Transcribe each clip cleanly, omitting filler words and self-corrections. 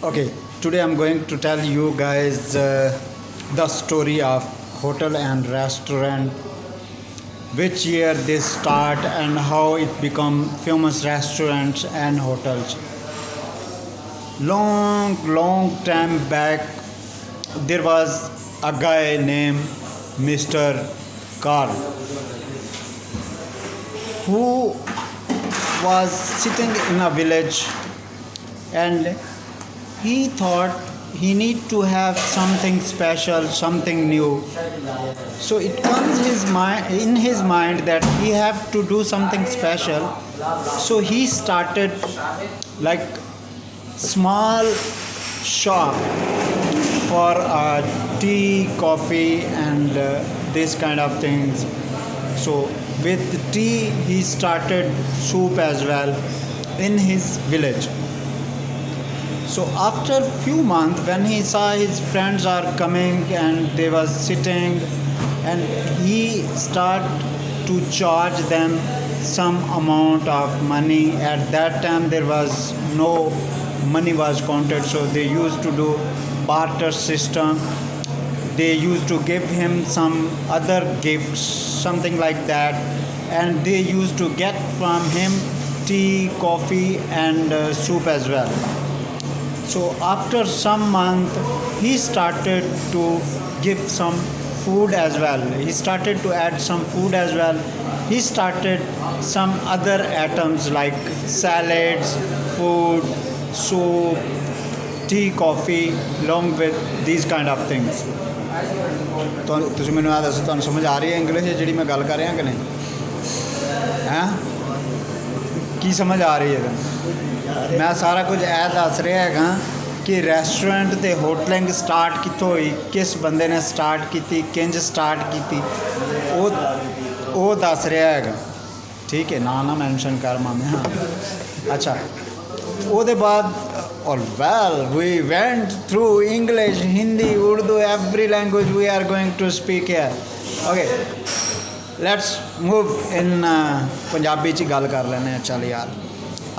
Okay, today I'm going to tell you guys the story of hotel and restaurant, which year they start and how it become famous restaurants and hotels. Long time back, there was a guy named Mr. Carl who was sitting in a village and he thought he need to have something special, something new. So it comes in his mind that he have to do something special. So he started like small shop for tea, coffee, and this kind of things. So with tea, he started soup as well in his village. So after few months, when he saw his friends are coming and they was sitting, and he start to charge them some amount of money. At that time, there was no money was counted, so they used to do barter system. They used to give him some other gifts, something like that, and they used to get from him tea, coffee, and soup as well. So after some month, he started to give some food as well. He started to add some food as well. He started some other items like salads, food, soup, tea, coffee, along with these kind of things. ਤੁਸੀਂ ਮੈਨੂੰ ਆ ਦੱਸੋ, ਤੁਹਾਨੂੰ ਸਮਝ ਆ ਰਹੀ ਹੈ English ਜਿਹੜੀ ਮੈਂ ਗੱਲ ਕਰ ਰਿਹਾ ਕਿ ਨਹੀਂ ਹੈਂ ਕੀ ਸਮਝ ਆ ਰਹੀ ਹੈ ਮੈਂ ਸਾਰਾ ਕੁਝ ਇਹ ਦੱਸ ਰਿਹਾ ਹੈਗਾ ਕਿ ਰੈਸਟੋਰੈਂਟ ਅਤੇ ਹੋਟਲਿੰਗ ਸਟਾਰਟ ਕਿੱਥੋਂ ਹੋਈ, ਕਿਸ ਬੰਦੇ ਨੇ ਸਟਾਰਟ ਕੀਤੀ, ਕਿੰਝ ਸਟਾਰਟ ਕੀਤੀ, ਉਹ ਦੱਸ ਰਿਹਾ ਹੈਗਾ। ਠੀਕ ਹੈ, ਨਾ ਮੈਂਸ਼ਨ ਕਰ ਮਾਮੇ। ਹਾਂ ਅੱਛਾ, ਉਹਦੇ ਬਾਅਦ well we went through English, Hindi, Urdu, every language we are going to speak here. Okay, let's move in Punjabi 'ਚ ਗੱਲ ਕਰ ਲੈਂਦੇ ਹਾਂ। ਚੱਲ ਯਾਰ,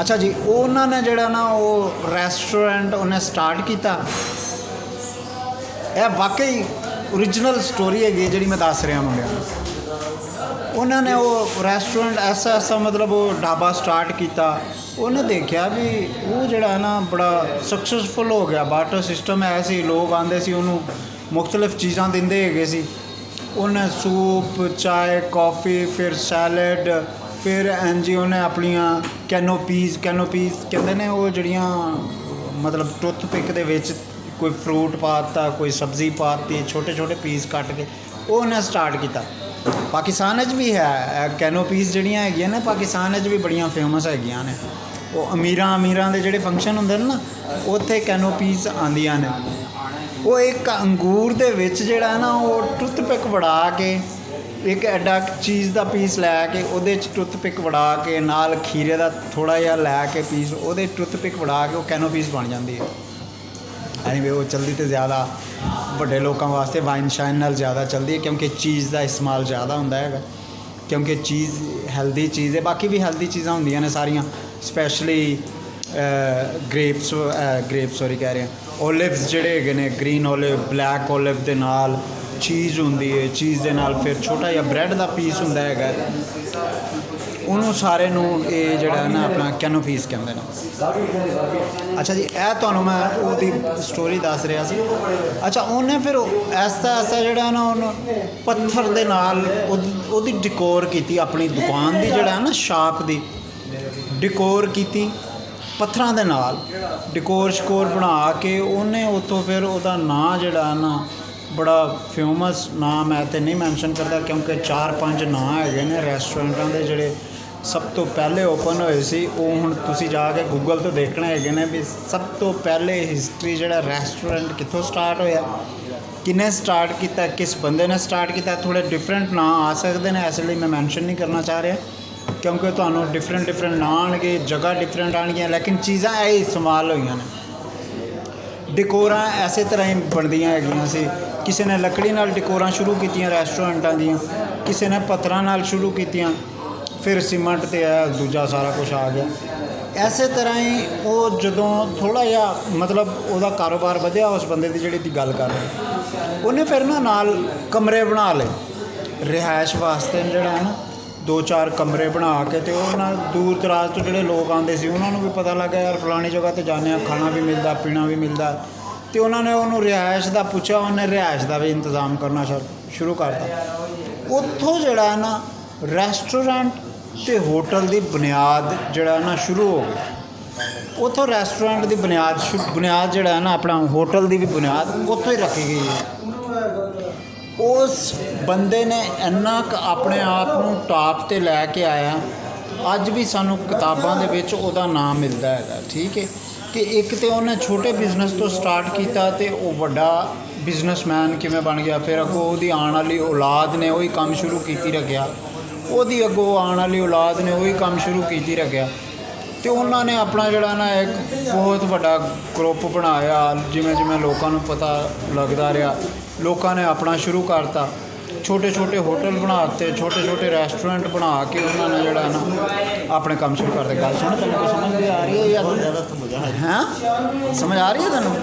ਅੱਛਾ ਜੀ, ਉਹਨਾਂ ਨੇ ਜਿਹੜਾ ਨਾ ਉਹ ਰੈਸਟੋਰੈਂਟ ਉਹਨੇ ਸਟਾਰਟ ਕੀਤਾ। ਇਹ ਵਾਕਈ ਓਰੀਜਨਲ ਸਟੋਰੀ ਹੈਗੀ ਜਿਹੜੀ ਮੈਂ ਦੱਸ ਰਿਹਾ ਮੁੰਡਿਆਂ ਨੂੰ। ਉਹਨਾਂ ਨੇ ਉਹ ਰੈਸਟੋਰੈਂਟ ਐਸਾ ਮਤਲਬ ਉਹ ਢਾਬਾ ਸਟਾਰਟ ਕੀਤਾ। ਉਹਨੇ ਦੇਖਿਆ ਵੀ ਉਹ ਜਿਹੜਾ ਨਾ ਬੜਾ ਸਕਸੈਸਫੁਲ ਹੋ ਗਿਆ। ਬਾਰਟਰ ਸਿਸਟਮ ਹੈ ਸੀ, ਲੋਕ ਆਉਂਦੇ ਸੀ, ਉਹਨੂੰ ਮੁਖਤਲਿਫ ਚੀਜ਼ਾਂ ਦਿੰਦੇ ਹੈਗੇ ਸੀ। ਉਹਨੇ ਸੂਪ, ਚਾਏ, ਕੌਫੀ, ਫਿਰ ਸੈਲਡ, ਫਿਰ ਇੰਝ ਉਹਨੇ ਆਪਣੀਆਂ ਕੈਨੋਪੀਜ਼ ਕਹਿੰਦੇ ਨੇ ਉਹ ਜਿਹੜੀਆਂ ਮਤਲਬ ਟੁੱਥਪਿਕ ਦੇ ਵਿੱਚ ਕੋਈ ਫਰੂਟ ਪਾ ਦਿੱਤਾ, ਕੋਈ ਸਬਜ਼ੀ ਪਾ ਦਿੱਤੀ, ਛੋਟੇ ਪੀਸ ਕੱਟ ਕੇ ਉਹਨੇ ਸਟਾਰਟ ਕੀਤਾ। ਪਾਕਿਸਤਾਨ ਵਿੱਚ ਵੀ ਹੈ ਕੈਨੋਪੀਜ਼ ਜਿਹੜੀਆਂ ਹੈਗੀਆਂ ਨੇ, ਪਾਕਿਸਤਾਨ ਵਿੱਚ ਵੀ ਬੜੀਆਂ ਫੇਮਸ ਹੈਗੀਆਂ ਨੇ। ਉਹ ਅਮੀਰਾਂ ਦੇ ਜਿਹੜੇ ਫੰਕਸ਼ਨ ਹੁੰਦੇ ਨੇ ਨਾ, ਉੱਥੇ ਕੈਨੋਪੀਜ਼ ਆਉਂਦੀਆਂ ਨੇ। ਉਹ ਇੱਕ ਅੰਗੂਰ ਦੇ ਵਿੱਚ ਜਿਹੜਾ ਨਾ ਉਹ ਟੁੱਥਪਿਕ ਵੜਾ ਕੇ, ਇੱਕ ਐਡਾ ਚੀਜ਼ ਦਾ ਪੀਸ ਲੈ ਕੇ ਉਹਦੇ 'ਚ ਟੁੱਥਪਿਕ ਵੜਾ ਕੇ, ਨਾਲ ਖੀਰੇ ਦਾ ਥੋੜ੍ਹਾ ਜਿਹਾ ਲੈ ਕੇ ਪੀਸ ਉਹਦੇ ਟੁੱਥਪਿਕ ਵੜਾ ਕੇ ਉਹ ਕੈਨੋਪੀਜ਼ ਬਣ ਜਾਂਦੀ ਹੈ। ਐਨੀਵੇ ਉਹ ਚੱਲਦੀ ਤਾਂ ਜ਼ਿਆਦਾ ਵੱਡੇ ਲੋਕਾਂ ਵਾਸਤੇ ਵਾਈਨ ਸ਼ਾਈਨ ਨਾਲ ਜ਼ਿਆਦਾ ਚੱਲਦੀ ਹੈ, ਕਿਉਂਕਿ ਚੀਜ਼ ਦਾ ਇਸਤੇਮਾਲ ਜ਼ਿਆਦਾ ਹੁੰਦਾ ਹੈਗਾ, ਕਿਉਂਕਿ ਚੀਜ਼ ਹੈਲਦੀ ਚੀਜ਼ ਹੈ। ਬਾਕੀ ਵੀ ਹੈਲਦੀ ਚੀਜ਼ਾਂ ਹੁੰਦੀਆਂ ਨੇ ਸਾਰੀਆਂ, ਸਪੈਸ਼ਲੀ ਗ੍ਰੇਪਸ ਸੋਰੀ ਕਹਿ ਰਿਹਾ, ਓਲਿਵਸ ਜਿਹੜੇ ਹੈਗੇ ਨੇ, ਗ੍ਰੀਨ ਓਲਿਵ, ਬਲੈਕ ਓਲਿਵ ਦੇ ਨਾਲ ਚੀਜ਼ ਹੁੰਦੀ ਹੈ। ਚੀਜ਼ ਦੇ ਨਾਲ ਫਿਰ ਛੋਟਾ ਜਿਹਾ ਬ੍ਰੈਡ ਦਾ ਪੀਸ ਹੁੰਦਾ ਹੈਗਾ, ਉਹਨੂੰ ਸਾਰੇ ਨੂੰ ਇਹ ਜਿਹੜਾ ਨਾ ਆਪਣਾ ਕੈਨੋਪੀਸ ਕਹਿੰਦੇ ਨੇ। ਅੱਛਾ ਜੀ, ਇਹ ਤੁਹਾਨੂੰ ਮੈਂ ਉਹਦੀ ਸਟੋਰੀ ਦੱਸ ਰਿਹਾ ਸੀ। ਅੱਛਾ, ਉਹਨੇ ਫਿਰ ਐਸਾ ਜਿਹੜਾ ਨਾ ਉਹਨੂੰ ਪੱਥਰ ਦੇ ਨਾਲ ਉਹਦੀ ਡਿਕੋਰ ਕੀਤੀ, ਆਪਣੀ ਦੁਕਾਨ ਦੀ ਜਿਹੜਾ ਨਾ ਸ਼ਾਪ ਦੀ ਡਿਕੋਰ ਕੀਤੀ ਪੱਥਰਾਂ ਦੇ ਨਾਲ। ਡਿਕੋਰ ਸ਼ਕੋਰ ਬਣਾ ਕੇ ਉਹਨੇ ਉੱਥੋਂ ਫਿਰ ਉਹਦਾ ਨਾਂ ਜਿਹੜਾ ਨਾ ਬੜਾ ਫੇਮਸ ਨਾਂ, ਮੈਂ ਤਾਂ ਨਹੀਂ ਮੈਂਸ਼ਨ ਕਰਦਾ ਕਿਉਂਕਿ 4-5 ਨਾਂ ਹੈਗੇ ਨੇ ਰੈਸਟੋਰੈਂਟਾਂ ਦੇ ਜਿਹੜੇ ਸਭ ਤੋਂ ਪਹਿਲੇ ਓਪਨ ਹੋਏ ਸੀ। ਉਹ ਹੁਣ ਤੁਸੀਂ ਜਾ ਕੇ ਗੂਗਲ ਤੋਂ ਦੇਖਣੇ ਹੈਗੇ ਨੇ ਵੀ ਸਭ ਤੋਂ ਪਹਿਲੇ ਹਿਸਟਰੀ ਜਿਹੜਾ ਰੈਸਟੋਰੈਂਟ ਕਿੱਥੋਂ ਸਟਾਰਟ ਹੋਇਆ, ਕਿਹਨੇ ਸਟਾਰਟ ਕੀਤਾ, ਕਿਸ ਬੰਦੇ ਨੇ ਸਟਾਰਟ ਕੀਤਾ। ਥੋੜ੍ਹੇ ਡਿਫਰੈਂਟ ਨਾਂ ਆ ਸਕਦੇ ਨੇ, ਇਸ ਲਈ ਮੈਂ ਮੈਂਸ਼ਨ ਨਹੀਂ ਕਰਨਾ ਚਾਹ ਰਿਹਾ ਕਿਉਂਕਿ ਤੁਹਾਨੂੰ ਡਿਫਰੈਂਟ ਨਾਂ ਆਉਣਗੇ, ਜਗ੍ਹਾ ਡਿਫਰੈਂਟ ਆਉਣਗੀਆਂ, ਲੇਕਿਨ ਚੀਜ਼ਾਂ ਇਹ ਇਸਤੇਮਾਲ ਹੋਈਆਂ ਨੇ। ਡਿਕੋਰਾਂ ਐਸੇ ਤਰ੍ਹਾਂ ਹੀ ਬਣਦੀਆਂ ਹੈਗੀਆਂ ਸੀ। ਕਿਸੇ ਨੇ ਲੱਕੜੀ ਨਾਲ ਡਿਕੋਰਾਂ ਸ਼ੁਰੂ ਕੀਤੀਆਂ ਰੈਸਟੋਰੈਂਟਾਂ ਦੀਆਂ, ਕਿਸੇ ਨੇ ਪੱਥਰਾਂ ਨਾਲ ਸ਼ੁਰੂ ਕੀਤੀਆਂ, ਫਿਰ ਸੀਮੈਂਟ ਅਤੇ ਇਹ ਦੂਜਾ ਸਾਰਾ ਕੁਛ ਆ ਗਿਆ। ਇਸੇ ਤਰ੍ਹਾਂ ਹੀ ਉਹ ਜਦੋਂ ਥੋੜ੍ਹਾ ਜਿਹਾ ਮਤਲਬ ਉਹਦਾ ਕਾਰੋਬਾਰ ਵਧਿਆ, ਉਸ ਬੰਦੇ ਦੀ ਜਿਹੜੀ ਦੀ ਗੱਲ ਕਰ ਰਹੇ, ਉਹਨੇ ਫਿਰ ਨਾ ਨਾਲ ਕਮਰੇ ਬਣਾ ਲਏ ਰਿਹਾਇਸ਼ ਵਾਸਤੇ, ਜਿਹੜਾ ਹੈ ਨਾ 2-4 ਕਮਰੇ ਬਣਾ ਕੇ, ਅਤੇ ਉਹ ਨਾਲ ਦੂਰ ਦਰਾਜ ਤੋਂ ਜਿਹੜੇ ਲੋਕ ਆਉਂਦੇ ਸੀ ਉਹਨਾਂ ਨੂੰ ਵੀ ਪਤਾ ਲੱਗਾ ਯਾਰ ਫਲਾਣੀ ਜਗ੍ਹਾ 'ਤੇ ਜਾਂਦੇ ਹਾਂ, ਖਾਣਾ ਵੀ ਮਿਲਦਾ, ਪੀਣਾ ਵੀ ਮਿਲਦਾ, ਅਤੇ ਉਹਨਾਂ ਨੇ ਉਹਨੂੰ ਰਿਹਾਇਸ਼ ਦਾ ਪੁੱਛਿਆ, ਉਹਨੇ ਰਿਹਾਇਸ਼ ਦਾ ਵੀ ਇੰਤਜ਼ਾਮ ਕਰਨਾ ਸ਼ੁਰੂ ਕਰਤਾ। ਉੱਥੋਂ ਜਿਹੜਾ ਹੈ ਨਾ ਰੈਸਟੋਰੈਂਟ ਅਤੇ ਹੋਟਲ ਦੀ ਬੁਨਿਆਦ ਜਿਹੜਾ ਨਾ ਸ਼ੁਰੂ ਹੋ ਗਈ। ਉੱਥੋਂ ਰੈਸਟੋਰੈਂਟ ਦੀ ਬੁਨਿਆਦ ਜਿਹੜਾ ਹੈ ਨਾ ਆਪਣਾ ਹੋਟਲ ਦੀ ਵੀ ਬੁਨਿਆਦ ਉੱਥੋਂ ਹੀ ਰੱਖੀ ਗਈ ਹੈ। ਉਸ ਬੰਦੇ ਨੇ ਇੰਨਾ ਕੁ ਆਪਣੇ ਆਪ ਨੂੰ ਟਾਪ 'ਤੇ ਲੈ ਕੇ ਆਇਆ, ਅੱਜ ਵੀ ਸਾਨੂੰ ਕਿਤਾਬਾਂ ਦੇ ਵਿੱਚ ਉਹਦਾ ਨਾਮ ਮਿਲਦਾ ਹੈਗਾ। ਠੀਕ ਹੈ ਕਿ ਇੱਕ ਤਾਂ ਉਹਨੇ ਛੋਟੇ ਬਿਜ਼ਨਸ ਤੋਂ ਸਟਾਰਟ ਕੀਤਾ ਅਤੇ ਉਹ ਵੱਡਾ ਬਿਜ਼ਨਸਮੈਨ ਕਿਵੇਂ ਬਣ ਗਿਆ। ਫਿਰ ਅੱਗੋਂ ਉਹਦੀ ਆਉਣ ਵਾਲੀ ਔਲਾਦ ਨੇ ਉਹੀ ਕੰਮ ਸ਼ੁਰੂ ਕੀਤੀ ਰੱਖਿਆ, ਉਹਦੀ ਅੱਗੋਂ ਆਉਣ ਵਾਲੀ ਔਲਾਦ ਨੇ ਉਹੀ ਕੰਮ ਸ਼ੁਰੂ ਕੀਤੀ ਰੱਖਿਆ, ਅਤੇ ਉਹਨਾਂ ਨੇ ਆਪਣਾ ਜਿਹੜਾ ਨਾ ਇੱਕ ਬਹੁਤ ਵੱਡਾ ਗਰੁੱਪ ਬਣਾਇਆ। ਜਿਵੇਂ ਜਿਵੇਂ ਲੋਕਾਂ ਨੂੰ ਪਤਾ ਲੱਗਦਾ ਰਿਹਾ, ਲੋਕਾਂ ਨੇ ਆਪਣਾ ਸ਼ੁਰੂ ਕਰਤਾ, ਛੋਟੇ ਛੋਟੇ ਹੋਟਲ ਬਣਾ ਦਿੱਤੇ, ਛੋਟੇ ਛੋਟੇ ਰੈਸਟੋਰੈਂਟ ਬਣਾ ਕੇ ਉਹਨਾਂ ਨੇ ਜਿਹੜਾ ਨਾ ਆਪਣੇ ਕੰਮ ਸ਼ੁਰੂ ਕਰਦੇ। ਗੱਲ ਸੁਣ, ਤੈਨੂੰ ਕੋਈ ਸਮਝ ਆ ਰਹੀ ਹੈ ਜਾਂ ਹੈਂ? ਸਮਝ ਆ ਰਹੀ ਹੈ ਤੈਨੂੰ?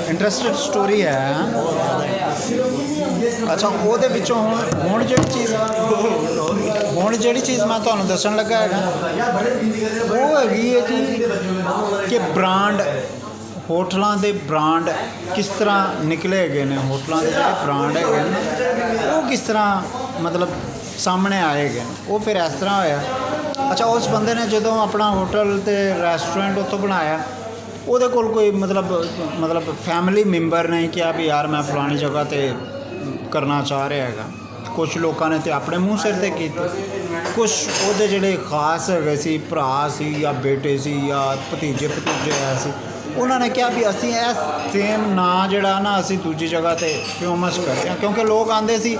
ਇੰਟਰਸਟਿਡ ਸਟੋਰੀ ਹੈ। ਅੱਛਾ, ਉਹਦੇ ਵਿੱਚੋਂ ਹੁਣ ਜਿਹੜੀ ਚੀਜ਼ ਮੈਂ ਤੁਹਾਨੂੰ ਦੱਸਣ ਲੱਗਾ ਹੈਗਾ ਉਹ ਹੈਗੀ ਹੈ ਜੀ ਕਿ ਬ੍ਰਾਂਡ, ਹੋਟਲਾਂ ਦੇ ਬ੍ਰਾਂਡ ਕਿਸ ਤਰ੍ਹਾਂ ਨਿਕਲੇ ਹੈਗੇ ਨੇ, ਹੋਟਲਾਂ ਦੇ ਜਿਹੜੇ ਬ੍ਰਾਂਡ ਹੈਗੇ ਨੇ ਉਹ ਕਿਸ ਤਰ੍ਹਾਂ ਮਤਲਬ ਸਾਹਮਣੇ ਆਏ ਹੈਗੇ ਨੇ। ਉਹ ਫਿਰ ਇਸ ਤਰ੍ਹਾਂ ਹੋਇਆ। ਅੱਛਾ, ਉਸ ਬੰਦੇ ਨੇ ਜਦੋਂ ਆਪਣਾ ਹੋਟਲ ਅਤੇ ਰੈਸਟੋਰੈਂਟ ਉੱਥੋਂ ਬਣਾਇਆ, ਉਹਦੇ ਕੋਲ ਕੋਈ ਮਤਲਬ ਫੈਮਿਲੀ ਮੈਂਬਰ ਨੇ ਕਿਹਾ ਵੀ ਯਾਰ ਮੈਂ ਫਲਾਣੀ ਜਗ੍ਹਾ 'ਤੇ ਕਰਨਾ ਚਾਹ ਰਿਹਾ ਹੈਗਾ। ਕੁਛ ਲੋਕਾਂ ਨੇ ਤਾਂ ਆਪਣੇ ਮੂੰਹ ਸਿਰ 'ਤੇ ਕੀਤੇ, ਕੁਛ ਉਹਦੇ ਜਿਹੜੇ ਖਾਸ ਹੈਗੇ ਸੀ, ਭਰਾ ਸੀ ਜਾਂ ਬੇਟੇ ਸੀ ਜਾਂ ਭਤੀਜੇ ਆਏ ਸੀ, ਉਹਨਾਂ ਨੇ ਕਿਹਾ ਵੀ ਅਸੀਂ ਇਹ ਸੇਮ ਨਾਂ ਜਿਹੜਾ ਨਾ ਅਸੀਂ ਦੂਜੀ ਜਗ੍ਹਾ 'ਤੇ ਫੇਮਸ ਕਰਦੇ ਹਾਂ। ਕਿਉਂਕਿ ਲੋਕ ਆਉਂਦੇ ਸੀ,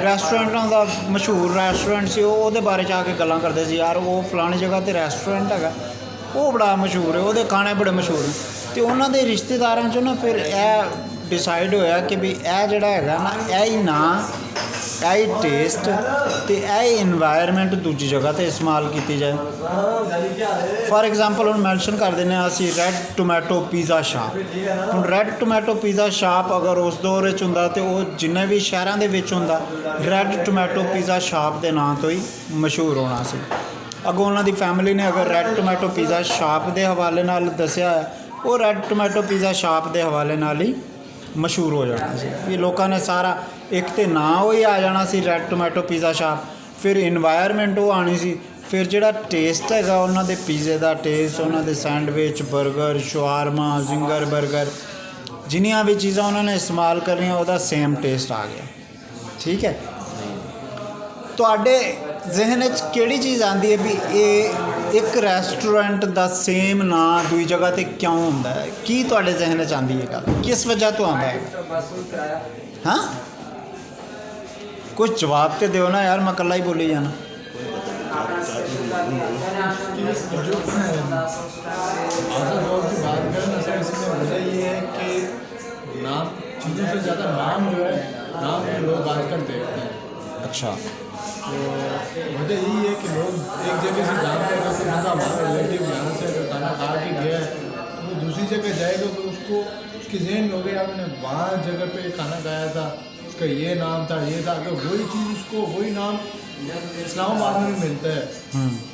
ਰੈਸਟੋਰੈਂਟਾਂ ਦਾ ਮਸ਼ਹੂਰ ਰੈਸਟੋਰੈਂਟ ਸੀ, ਉਹਦੇ ਬਾਰੇ 'ਚ ਆ ਕੇ ਗੱਲਾਂ ਕਰਦੇ ਸੀ, ਯਾਰ ਉਹ ਫਲਾਣੀ ਜਗ੍ਹਾ 'ਤੇ ਰੈਸਟੋਰੈਂਟ ਹੈਗਾ, ਉਹ ਬੜਾ ਮਸ਼ਹੂਰ ਹੈ, ਉਹਦੇ ਖਾਣੇ ਬੜੇ ਮਸ਼ਹੂਰ ਨੇ। ਅਤੇ ਉਹਨਾਂ ਦੇ ਰਿਸ਼ਤੇਦਾਰਾਂ 'ਚੋਂ ਨਾ ਫਿਰ ਇਹ ਡਿਸਾਈਡ ਹੋਇਆ ਕਿ ਵੀ ਇਹ ਜਿਹੜਾ ਹੈਗਾ ਨਾ ਇਹ ਹੀ ਨਾਂ, ਇਹ ਹੀ ਟੇਸਟ ਅਤੇ ਇਹ ਹੀ ਇਨਵਾਇਰਮੈਂਟ ਦੂਜੀ ਜਗ੍ਹਾ 'ਤੇ ਇਸਤੇਮਾਲ ਕੀਤੀ ਜਾਏ। ਫਾਰ ਐਗਜ਼ਾਮਪਲ ਹੁਣ ਮੈਂਸ਼ਨ ਕਰ ਦਿੰਦੇ ਹਾਂ ਅਸੀਂ ਰੈੱਡ ਟੋਮੈਟੋ ਪੀਜ਼ਾ ਸ਼ਾਪ। ਹੁਣ ਰੈੱਡ ਟੋਮੈਟੋ ਪੀਜ਼ਾ ਸ਼ਾਪ ਅਗਰ ਉਸ ਦੌਰ ਵਿੱਚ ਹੁੰਦਾ ਅਤੇ ਉਹ ਜਿੰਨੇ ਵੀ ਸ਼ਹਿਰਾਂ ਦੇ ਵਿੱਚ ਹੁੰਦਾ, ਰੈੱਡ ਟੋਮੈਟੋ ਪੀਜ਼ਾ ਸ਼ਾਪ ਦੇ ਨਾਂ ਤੋਂ ਹੀ ਮਸ਼ਹੂਰ ਹੋਣਾ ਸੀ। ਅੱਗੋਂ ਉਹਨਾਂ ਦੀ ਫੈਮਿਲੀ ਨੇ ਅਗਰ ਰੈੱਡ ਟੋਮੈਟੋ ਪੀਜ਼ਾ ਸ਼ਾਪ ਦੇ ਹਵਾਲੇ ਨਾਲ ਦੱਸਿਆ, ਉਹ ਰੈੱਡ ਟੋਮੈਟੋ ਪੀਜ਼ਾ ਸ਼ਾਪ ਦੇ ਹਵਾਲੇ ਨਾਲ ਹੀ ਮਸ਼ਹੂਰ ਹੋ ਜਾਣਾ ਸੀ। ਵੀ ਲੋਕਾਂ ਨੇ ਸਾਰਾ ਇੱਕ ਤਾਂ ਨਾਂ ਉਹ ਹੀ ਆ ਜਾਣਾ ਸੀ ਰੈੱਡ ਟੋਮੈਟੋ ਪੀਜ਼ਾ ਸ਼ਾਪ, ਫਿਰ ਇਨਵਾਇਰਮੈਂਟ ਉਹ ਆਉਣੀ ਸੀ, ਫਿਰ ਜਿਹੜਾ ਟੇਸਟ ਹੈਗਾ ਉਹਨਾਂ ਦੇ ਪੀਜ਼ੇ ਦਾ ਟੇਸਟ, ਉਹਨਾਂ ਦੇ ਸੈਂਡਵਿਚ, ਬਰਗਰ, ਸ਼ਵਾਰਮਾ, ਜ਼ਿੰਗਰ ਬਰਗਰ, ਜਿੰਨੀਆਂ ਵੀ ਚੀਜ਼ਾਂ ਉਹਨਾਂ ਨੇ ਇਸਤੇਮਾਲ ਕਰੀਆਂ ਉਹਦਾ ਸੇਮ ਟੇਸਟ ਆ ਗਿਆ। ਠੀਕ ਹੈ, ਤੁਹਾਡੇ ਜ਼ਿਹਨ 'ਚ ਕਿਹੜੀ ਚੀਜ਼ ਆਉਂਦੀ ਹੈ ਵੀ ਇਹ ਇੱਕ ਰੈਸਟੋਰੈਂਟ ਦਾ ਸੇਮ ਨਾਂ ਦੂਜੀ ਜਗ੍ਹਾ 'ਤੇ ਕਿਉਂ ਹੁੰਦਾ ਹੈ? ਕੀ ਤੁਹਾਡੇ ਜ਼ਿਹਨ 'ਚ ਆਉਂਦੀ ਹੈ ਗੱਲ, ਕਿਸ ਵਜ੍ਹਾ ਤੋਂ ਆਉਂਦਾ ਹੈ? ਹਾਂ, ਕੁਝ ਜਵਾਬ ਤੇ ਦਿਓ ਨਾ ਯਾਰ, ਮੈਂ ਇਕੱਲਾ ਹੀ ਬੋਲੀ ਜਾਣਾ। नाम चीज़ों से ज़्यादा नाम जो है, नाम लोग आजकल देखते हैं। अच्छा, तो वजह यही है कि लोग एक जगह से जानते हैं, जैसे बंदा हमारा रिलेटिव यहाँ से अगर खाना खा के गया है तो वो दूसरी जगह जाएगा तो उसको उसकी ज़हन में हो गया आपने वहाँ जगह पे खाना खाया था, उसका ये नाम था, ये था। अगर वही चीज़ उसको वही नाम इस्लामाबाद में मिलता है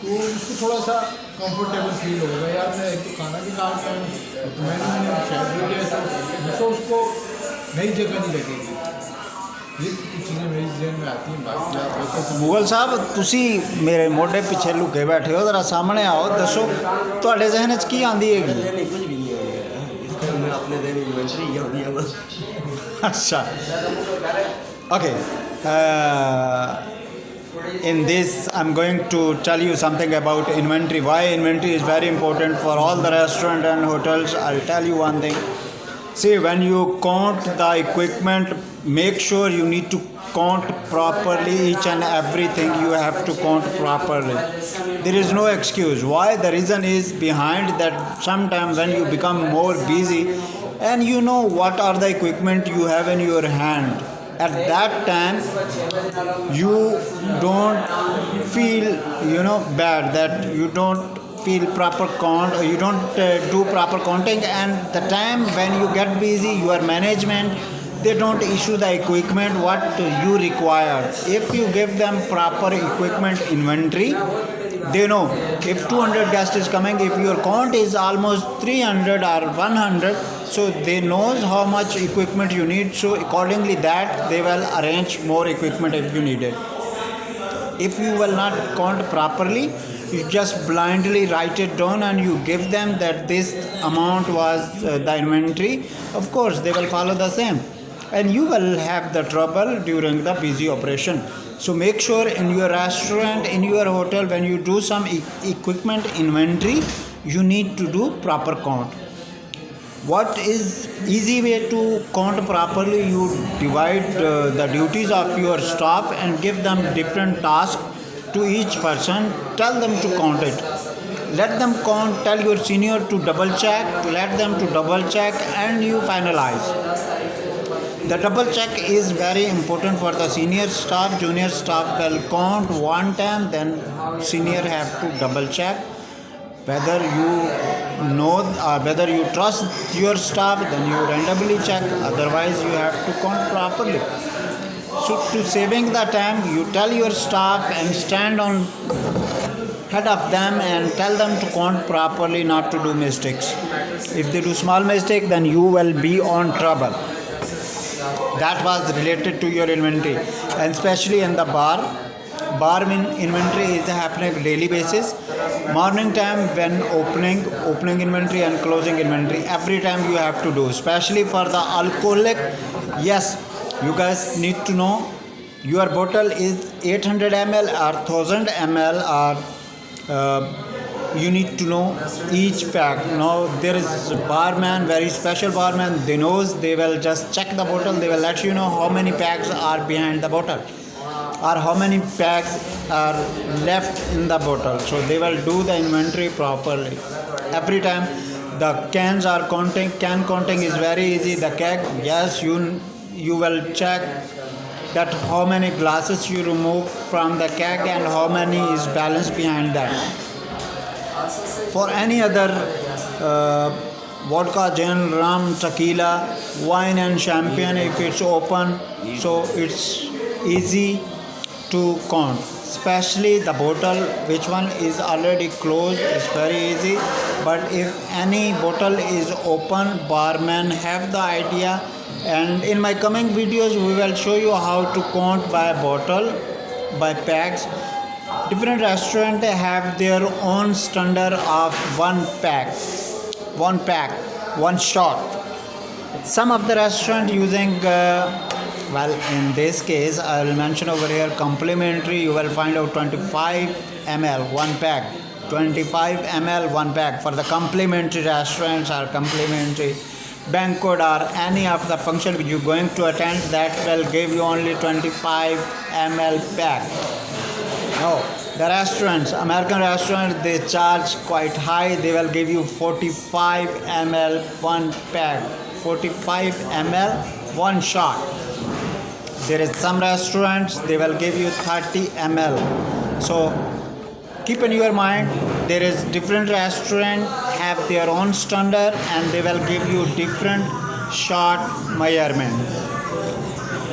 तो उसको थोड़ा सा कंफर्टेबल फील होगा, यार मैं एक तो खाना भी खा के आया तो मैंने शायद भी किया तो उसको नई जगह नहीं लगेगी। ये कुछ चीज़ें मेरी जहन में आती हैं। बाकी आप वैसे ਮੁਗਲ ਸਾਹਿਬ ਤੁਸੀਂ ਮੇਰੇ ਮੋਢੇ ਪਿੱਛੇ ਲੁਕੇ ਬੈਠੇ ਹੋ, ਜ਼ਰਾ ਸਾਹਮਣੇ ਆਓ, ਦੱਸੋ ਤੁਹਾਡੇ ਜ਼ਿਹਨ 'ਚ ਕੀ ਆਉਂਦੀ ਹੈਗੀ? कुछ भी नहीं है, मैं अपने दिन इन्वेंट्री ही होती है बस। अच्छा, okay. In this, I'm going to tell you something about inventory. Why inventory is very important for all the restaurant and hotels. I'll tell you one thing. See, when you count the equipment, make sure you need to count properly. Each and everything you have to count properly. There is no excuse. Why? The reason is behind that. Sometimes when you become more busy and you know what are the equipment you have in your hand, at that time you don't feel bad, that you don't feel proper count, or you don't do proper counting, and the time when you get busy, your management, they don't issue the equipment what you require. If you give them proper equipment inventory, they know if 200 guests is coming, if your count is almost 300 or 100, so they knows how much equipment you need, so accordingly that they will arrange more equipment if you need it. If you will not count properly, you just blindly write it down and you give them that this amount was the inventory, of course they will follow the same, and you will have the trouble during the busy operation. So make sure in your restaurant, in your hotel, when you do some equipment inventory, you need to do proper count. What is easy way to count properly? You divide the duties of your staff and give them different tasks to each person. Tell them to count it. Let them count. Tell your senior to double check. Let them to double check, and you finalize. The double check is very important for the senior staff. Junior staff will count one time, then senior have to double check whether you know or whether you trust your staff, then you randomly check, otherwise you have to count properly. So to saving the time, you tell your staff and stand on head of them and tell them to count properly, not to do mistakes. If they do small mistake, then you will be on trouble. That was related to your inventory, and especially in the bar inventory is happening daily basis. Morning time when opening inventory and closing inventory, every time you have to do, especially for the alcoholic. Yes, you guys need to know your bottle is 800 ml or 1000 ml, or you need to know each pack. Now there is a barman, very special barman, they knows, they will just check the bottle, they will let you know how many packs are behind the bottle or how many packs are left in the bottle. So they will do the inventory properly. Every time the cans are counting, can counting is very easy. The keg, yes, you will check that how many glasses you remove from the keg and how many is balanced behind that. For any other vodka, gin, rum, tequila, wine and champagne, if it's open, so it's easy to count. Especially the bottle, which one is already closed, is very easy. But if any bottle is open, barman have the idea. And in my coming videos, we will show you how to count by bottle, by packs. Different restaurants have their own standard of one pack, one shot. Some of the restaurant using in this case I will mention over here complimentary. You will find out 25 ml one pack, 25 ml one pack for the complimentary restaurants or complimentary banquet or any of the function which you are going to attend, that will give you only 25 ml pack. No, the restaurants, American restaurants, they charge quite high. They will give you 45 ml one pack, 45 ml one shot. There is some restaurants, they will give you 30 ml. So keep in your mind, there is different restaurants have their own standard and they will give you different shot measurement.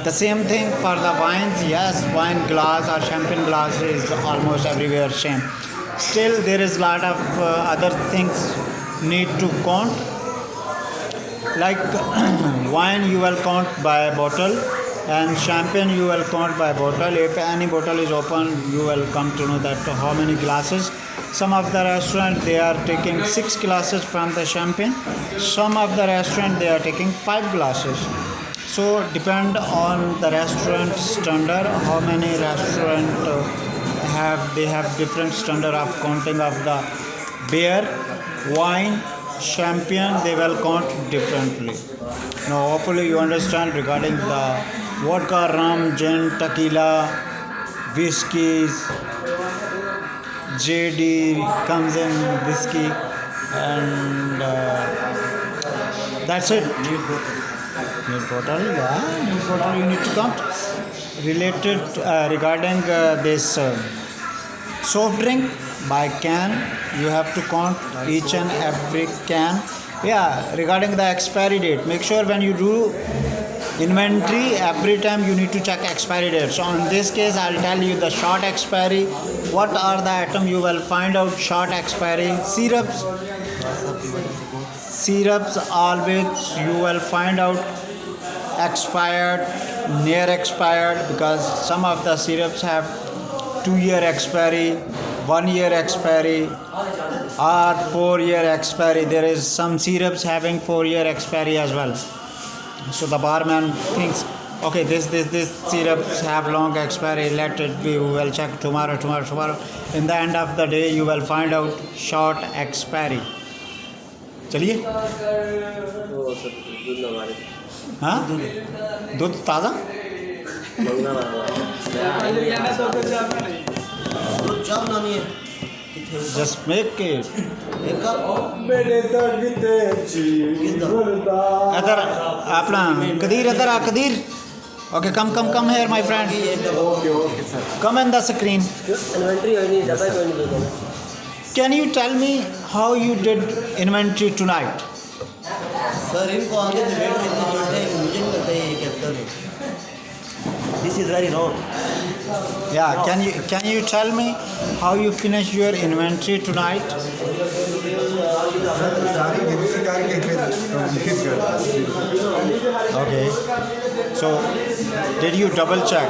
The same thing for the wines. Yes, wine glass or champagne glass is almost everywhere same. Still there is lot of other things need to count. Like wine you will count by bottle, and champagne you will count by bottle. If any bottle is open, you will come to know that how many glasses. Some of the restaurant they are taking 6 glasses from the champagne. Some of the restaurant they are taking 5 glasses. So depend on the restaurant standard. How many restaurant they have different standard of counting of the beer, wine, champagne. They will count differently. Now hopefully you understand regarding the vodka, rum, gin, tequila, whiskeys. JD comes in whiskey, and that's it. Need bottle, yeah, need bottle you need to count. Related regarding this soft drink, by can. You have to count each and every can. Yeah, regarding the expiry date, make sure when you do inventory, every time you need to check expiry date. So in this case, I'll tell you the short expiry. What are the items you will find out short expiry? Syrups always you will find out expired, near expired, because some of the syrups have 2-year expiry, 1-year expiry, or 4-year expiry. There is some syrups having 4-year expiry as well. So the barman thinks, okay, this syrups have long expiry, let it be, we will check tomorrow. In the end of the day, you will find out short expiry. चलिए वो सब दूध ना मारे हाँ दूध ताज़ा मंगना मारे दूध चाप ना नहीं है जस्ट मेक इट एक कप इधर अपना कदीर इधर आ Kadir okay come here my friend come in the screen inventory होई नहीं डब्बा कोई नहीं देना can you tell me how you did inventory tonight sir इनको आगे से वेट इतने छोटे हैं मुझे नहीं लगता ये कैप्टन है दिस इज वेरी रॉन्ग या can you tell me how you finish your inventory tonight सारी गिनती करके फिर लिखित करता Okay. So, did you double check?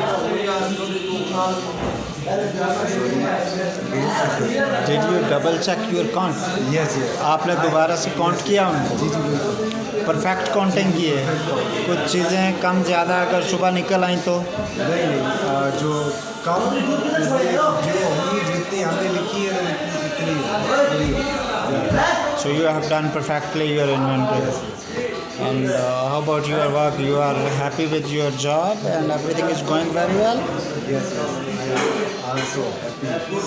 Did you double check your count? Yes आपने दोबारा से काउंट किया उनको? परफेक्ट काउंटिंग की है। कुछ चीज़ें कम ज़्यादा अगर सुबह निकल आई तो नहीं जो कम जो होंगी जितनी हमने लिखी है इतनी So you have done perfectly your inventory. And how about your work? You are happy with your job and everything is going very well? Yes also happy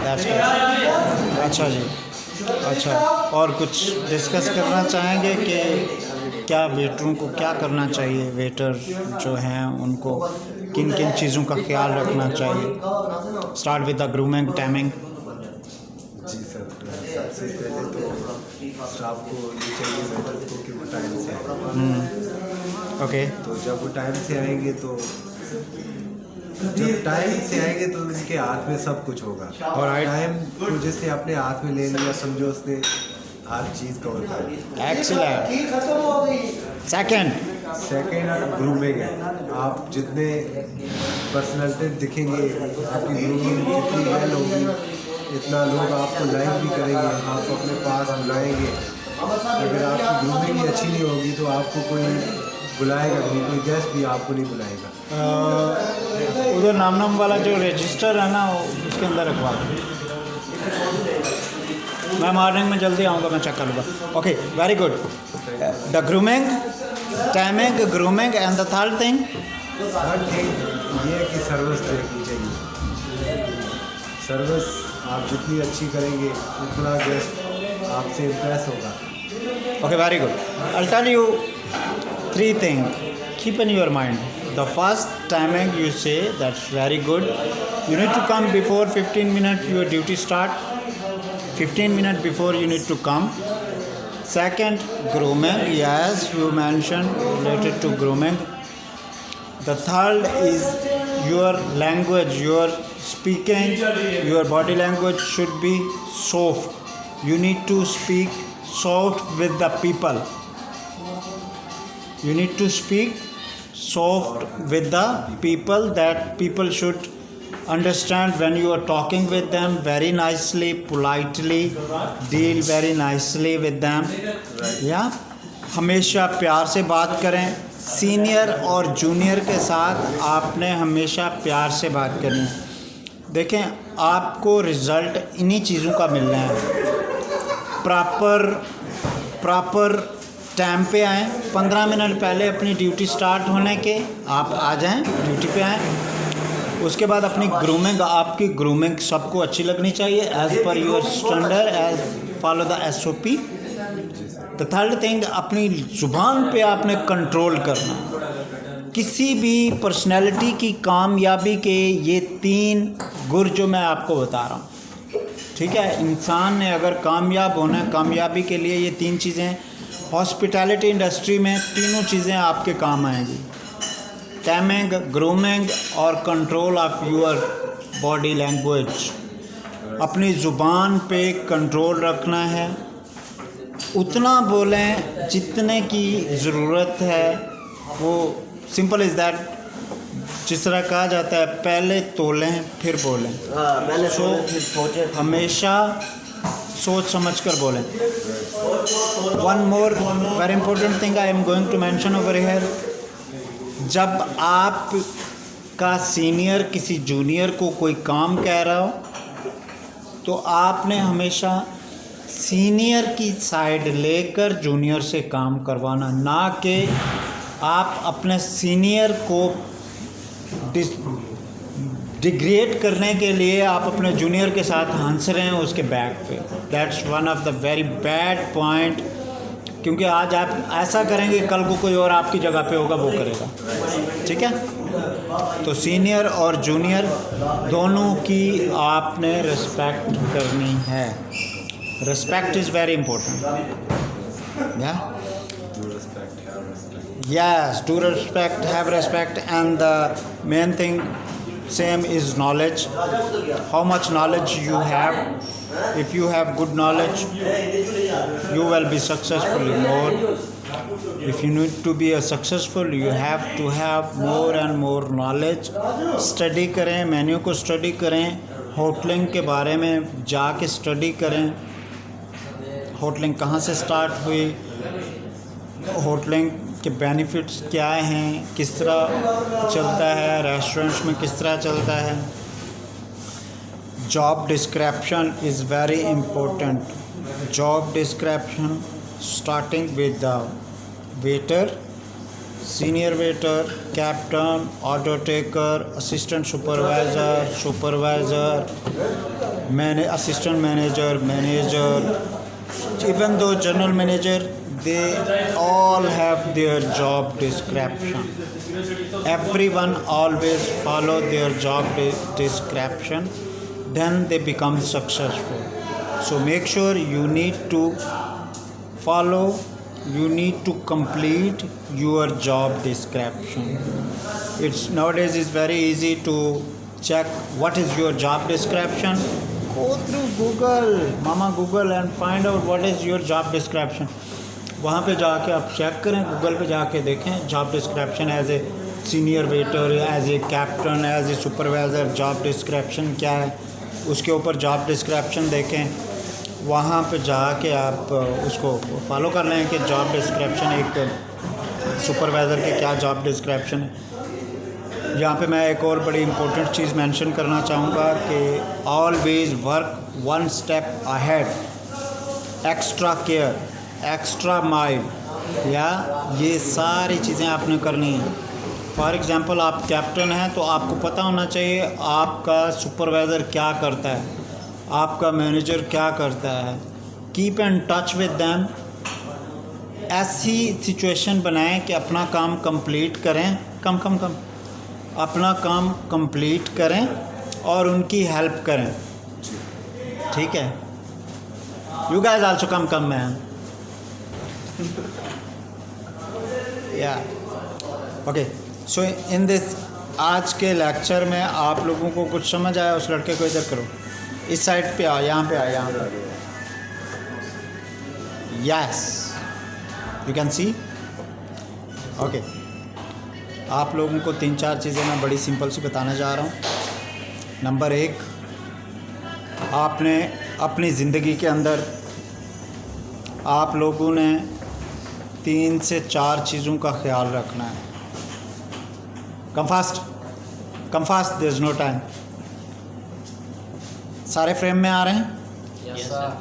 That's good. अच्छा जी अच्छा और कुछ डिस्कस करना चाहेंगे कि क्या वेटरों को क्या करना चाहिए वेटर जो हैं उनको किन किन चीज़ों का ख्याल रखना चाहिए start with the grooming timing जी सर सबसे पहले तो स्टाफ को ये चाहिए वेटर को कि वो टाइम से आए ओके तो जब वो टाइम से आएंगे तो उनके हाथ में सब कुछ होगा और टाइम को जैसे अपने हाथ में ले लिया समझो उसने हर चीज़ कवर कर ली एक्सीलेंट सेकेंड ग्रूमिंग है आप जितने पर्सनैलिटी दिखेंगे आपकी ग्रूमिंग जितनी वेल होगी इतना लोग आपको लाइक भी करेंगे आपको अपने पास बुलाएंगे अगर आपकी ग्रूमिंग ही अच्छी नहीं होगी तो आपको कोई बुलाएगा नहीं कोई गेस्ट भी आपको नहीं बुलाएगा उधर नाम वाला जो रजिस्टर है ना उसके अंदर रखवा दो मैं मॉर्निंग में जल्दी आऊँगा मैं चेक कर लूँगा okay very good the grooming timing grooming and the third thing ये है कि सर्विस देखनी चाहिए सर्विस आप जितनी अच्छी करेंगे उतना गेस्ट आपसे इम्प्रेस होगा Okay, very good. I'll tell you 3 things. Keep in your mind. The first timing you say that's very good. You need to come before 15 minutes your duty start. 15 minutes before you need to come. Second, grooming. Yes, you mentioned related to grooming. The third is your language, your speaking, your body language should be soft. You need to speak soft with the people. You need to speak soft with the people that people should understand when you are talking with them very nicely, politely, deal very nicely with them. Yeah, हमेशा प्यार से बात करें senior और junior के साथ आपने हमेशा प्यार से बात करनी देखें आपको रिज़ल्ट इन्हीं चीज़ों का मिलना है प्रॉपर टाइम पे आएँ 15 मिनट पहले अपनी ड्यूटी स्टार्ट होने के आप आ जाएं ड्यूटी पे आएँ उसके बाद अपनी ग्रूमिंग आपकी ग्रूमिंग सबको अच्छी लगनी चाहिए as per your standard as follow the SOP the third thing अपनी ज़ुबान पे आपने कंट्रोल करना किसी भी पर्सनैलिटी की कामयाबी के ये 3 गुर जो मैं आपको बता रहा हूँ, ठीक है। इंसान ने अगर कामयाब होना है, कामयाबी के लिए ये 3 चीज़ें, हॉस्पिटैलिटी इंडस्ट्री में तीनों चीज़ें आपके काम आएंगी, टैमिंग, ग्रूमिंग और control of your body language. अपनी ज़ुबान पे कंट्रोल रखना है, उतना बोलें जितने की ज़रूरत है। वो सिंपल इज़ दैट, जिस तरह कहा जाता है पहले तोलें फिर बोलें। हाँ, पहले फिर सोचे। हमेशा सोच समझ कर बोलें। One more very important thing I am going to mention over here, जब आप का सीनियर किसी जूनियर को कोई काम कह रहा हो तो आपने हमेशा सीनियर की साइड लेकर जूनियर से काम करवाना, ना कि आप अपने सीनियर को डिग्रेड करने के लिए आप अपने जूनियर के साथ हंस रहे हैं उसके बैक पे। That's one of the very bad point, क्योंकि आज आप ऐसा करेंगे कल को कोई और आपकी जगह पे होगा वो करेगा, ठीक है। तो सीनियर और जूनियर दोनों की आपने रिस्पेक्ट करनी है। Respect is very important. या yes, do respect, have respect, and the main thing same is knowledge. How much knowledge you have, if you have good knowledge you will be successful more. If you need to be a successful you have to have more and more knowledge. Study करें, menu को study करें, होटलिंग के बारे में जाके study करें, होटलिंग कहाँ से स्टार्ट हुई, होटलिंग के बेनिफिट्स क्या हैं, किस तरह चलता है, रेस्टोरेंट्स में किस तरह चलता है। Job description is very important. Job description starting with the waiter, senior waiter, captain, order taker, assistant supervisor, assistant manager, even though general manager, they all have their job description. Everyone always follow their job description, then they become successful. So make sure you need to follow, you need to complete your job description. It's nowadays is very easy to check what is your job description. Go through Google, Mama Google, and find out what is your job description. वहाँ पे जाके आप check करें, Google पे जाके देखें job description as a senior waiter, as a captain, as a supervisor, job description क्या है, उसके ऊपर जॉब डिस्क्रिप्शन देखें। वहाँ पे जाके आप उसको फॉलो कर लें कि जॉब डिस्क्रिप्शन एक सुपरवाइज़र के क्या जॉब डिस्क्रिप्शन है। यहाँ पे मैं एक और बड़ी इम्पोर्टेंट चीज़ मेंशन करना चाहूँगा कि always work one step ahead, extra care, extra mile, या ये सारी चीज़ें आपने करनी है। फॉर एग्ज़ाम्पल आप कैप्टन हैं तो आपको पता होना चाहिए आपका सुपरवाइज़र क्या करता है, आपका मैनेजर क्या करता है। Keep in touch with them. ऐसी सिचुएशन बनाएं कि अपना काम कंप्लीट करें, कम अपना काम कंप्लीट करें और उनकी हेल्प करें, ठीक है। You guys also come man, या ओके। सो इन दिस आज के लेक्चर में आप लोगों को कुछ समझ आया? उस लड़के को इधर करो, इस साइड पे आओ, यहाँ पे आओ, यहाँ पे। Yes, you can see. Okay, आप लोगों को 3-4 चीज़ें मैं बड़ी सिंपल सी बताने जा रहा हूँ। नंबर 1, आपने अपनी ज़िंदगी के अंदर आप लोगों ने 3 से 4 चीज़ों का ख्याल रखना है। Come fast, there is no time. सारे फ्रेम में आ रहे हैं? Yes, sir.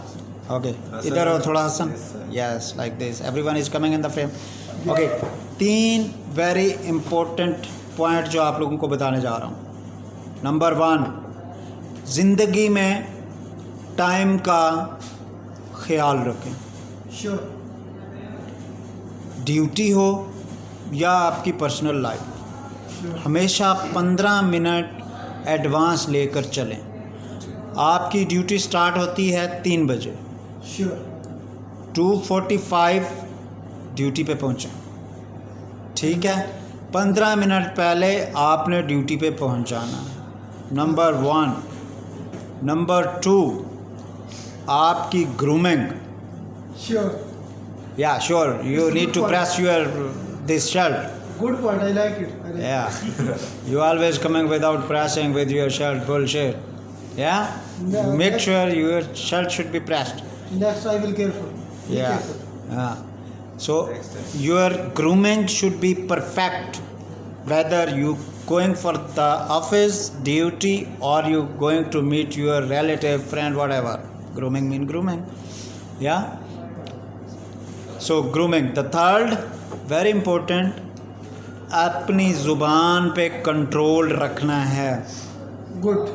ओके, इधर हो थोड़ा Hasan. Yes, like this, everyone is coming in the frame. Okay, 3 very important point जो आप लोगों को बताने जा रहा हूँ। नंबर 1, ज़िंदगी में टाइम का ख्याल रखें। ड्यूटी हो या आपकी पर्सनल लाइफ, हमेशा 15 मिनट एडवांस लेकर चलें। आपकी ड्यूटी स्टार्ट होती है 3 बजे, श्योर। 2:45 ड्यूटी पे पहुँचें, ठीक है। 15 मिनट पहले आपने ड्यूटी पे पहुँच जाना, नंबर 1। नंबर 2, आपकी ग्रूमिंग, श्योर। या sure you need to press your this shirt, Good point. I like it. yeah, you always coming without pressing with your shirt, bullshit, yeah. No, Make that's- sure your shirt should be pressed, Next, I will careful. Be yeah, careful. so your grooming should be perfect, whether you going for the office duty or you going to meet your relative, friend, whatever. Grooming mean grooming, yeah. So grooming. The third, very important, अपनी ज़ुबान पे control रखना है। Good.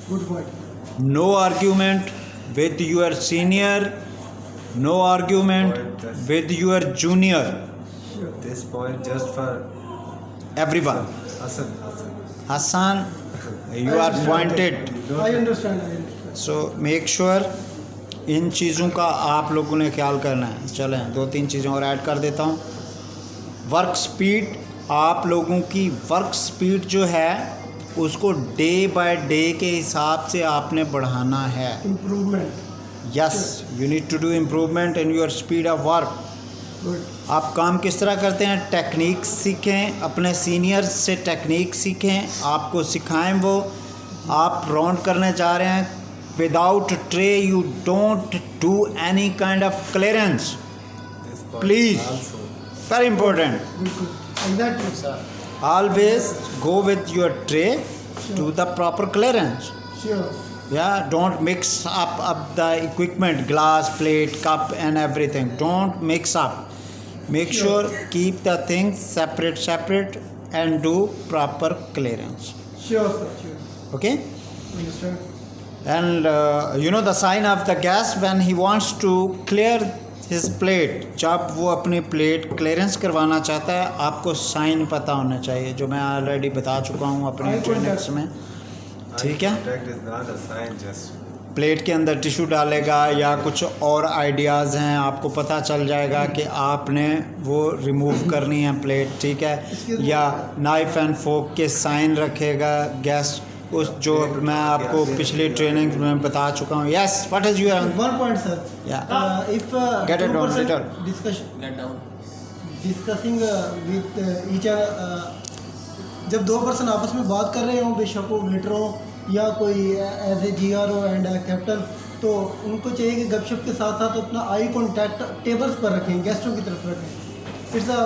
Good point. No argument with your senior, no argument with your junior, Sure. This point just for everyone. Hassan. Hasan, you are pointed, I understand. I understand. So make sure इन चीज़ों का आप लोगों ने ख्याल करना है। चलें 2-3 चीज़ें और ऐड कर देता हूँ। वर्क स्पीड, आप लोगों की वर्क स्पीड जो है उसको डे बाय डे के हिसाब से आपने बढ़ाना है। Improvement. Yes, you need to do improvement in your speed of work. Good. आप काम किस तरह करते हैं, टेक्निक सीखें, अपने सीनियर्स से टेक्निक सीखें, आपको सिखाएं वो। आप राउंड करने जा रहे हैं, without tray you don't do any kind of clearance, This point please, also. Very important. Good. Good. Exactly, sir. Always go with your tray to the proper clearance. Sure. Yeah, don't mix up the equipment, glass, plate, cup and everything. Don't mix up. Make sure keep the things separate and do proper clearance. Sure, sir. Sure. Okay? Understand. And you know the sign of the guest when he wants to clear his plate, जब वो अपनी plate clearance करवाना चाहता है, आपको sign पता होना चाहिए, जो मैं ऑलरेडी बता चुका हूँ अपने Eye ट्रेनिंग्स में, ठीक है। Contact is not a sign, just plate के अंदर टिश्यू डालेगा या कुछ और आइडियाज़ हैं, आपको पता चल जाएगा कि आपने वो रिमूव करनी है प्लेट, ठीक है। या नाइफ एंड फोक के साइन रखेगा गेस्ट, उस जो मैं आपको पिछली ट्रेनिंग में बता चुका हूँ। Yes, what is your, One point, sir. Yeah. If Get it down, 2% later. discussing with each other, जब 2 पर्सन आपस में बात कर रहे हो, बेशक वो वेटर हो या कोई एज ए GR हो एंड कैप्टन, तो उनको चाहिए कि गपशप के साथ साथ अपना आई कॉन्टैक्ट टेबल्स पर रखें, गेस्टों की तरफ रखें। It's a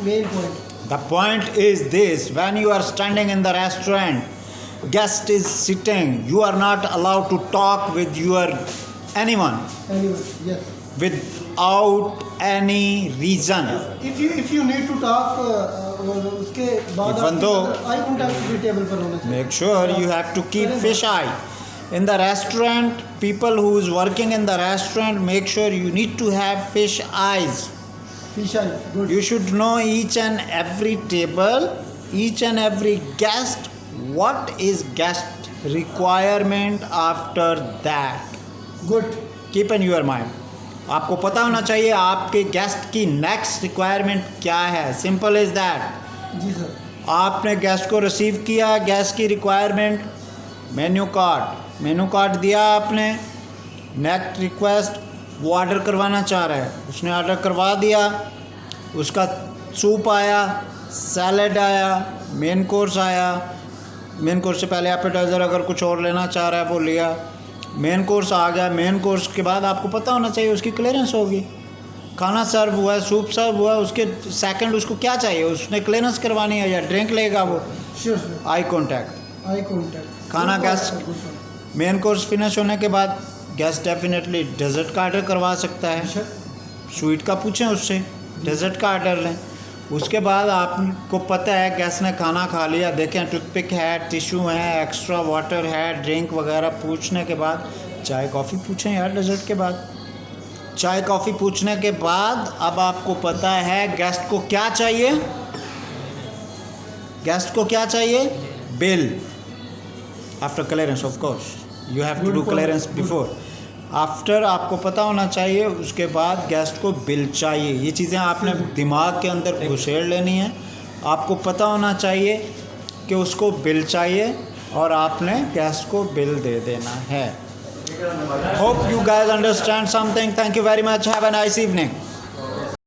main point. the point is this: when you are standing in the restaurant, guest is sitting, you are not allowed to talk with your anyone Anyway, yes. without any reason. If you need to talk, उसके बाद Even though- eye contact भी table पर होना चाहिए। Make sure you have to keep fish eye in the restaurant. People who is working in the restaurant, make sure you need to have fish eyes. Fish eye, good. You should know each and every table, each and every guest, what is guest requirement after that. Good. Keep in your mind. आपको पता होना चाहिए आपके guest की next requirement क्या है। Simple is that. जी sir. आपने गेस्ट को रिसीव किया, गेस्ट की रिक्वायरमेंट, मेन्यू कार्ड दिया आपने, नेक्स्ट रिक्वेस्ट, वो ऑर्डर करवाना चाह रहा है, उसने ऑर्डर करवा दिया, उसका सूप आया, सैलड आया, मेन कोर्स आया, मेन कोर्स से पहले एपेटाइज़र अगर कुछ और लेना चाह रहा है वो लिया, मेन कोर्स आ गया। मेन कोर्स के बाद आपको पता होना चाहिए उसकी क्लियरेंस होगी। खाना सर्व हुआ है, सूप सर्व हुआ है, उसके सेकंड उसको क्या चाहिए, उसने क्लियरेंस करवानी है या ड्रिंक लेगा वो। Sure sir. Eye contact. Eye contact. खाना गेस्ट मेन कोर्स फिनिश होने के बाद गेस्ट डेफिनेटली डेजर्ट का ऑर्डर करवा सकता है। स्वीट का पूछें उससे, डेजर्ट का ऑर्डर लें। उसके बाद आपको पता है गेस्ट ने खाना खा लिया, देखें टूथपिक है, टिश्यू है, एक्स्ट्रा वाटर है, ड्रिंक वगैरह पूछने के बाद चाय कॉफ़ी पूछें यार। डेजर्ट के बाद चाय कॉफ़ी पूछने के बाद अब आपको पता है गेस्ट को क्या चाहिए। गेस्ट को क्या चाहिए? Bill. After clearance of course you have to Good do point. Clearance Good. Before after आपको पता होना चाहिए। उसके बाद गेस्ट को बिल चाहिए, ये चीज़ें आपने दिमाग के अंदर घुसेड़ लेनी है। आपको पता होना चाहिए कि उसको बिल चाहिए और आपने गेस्ट को बिल दे देना है। Hope you guys understand something. Thank you very much, have a nice evening.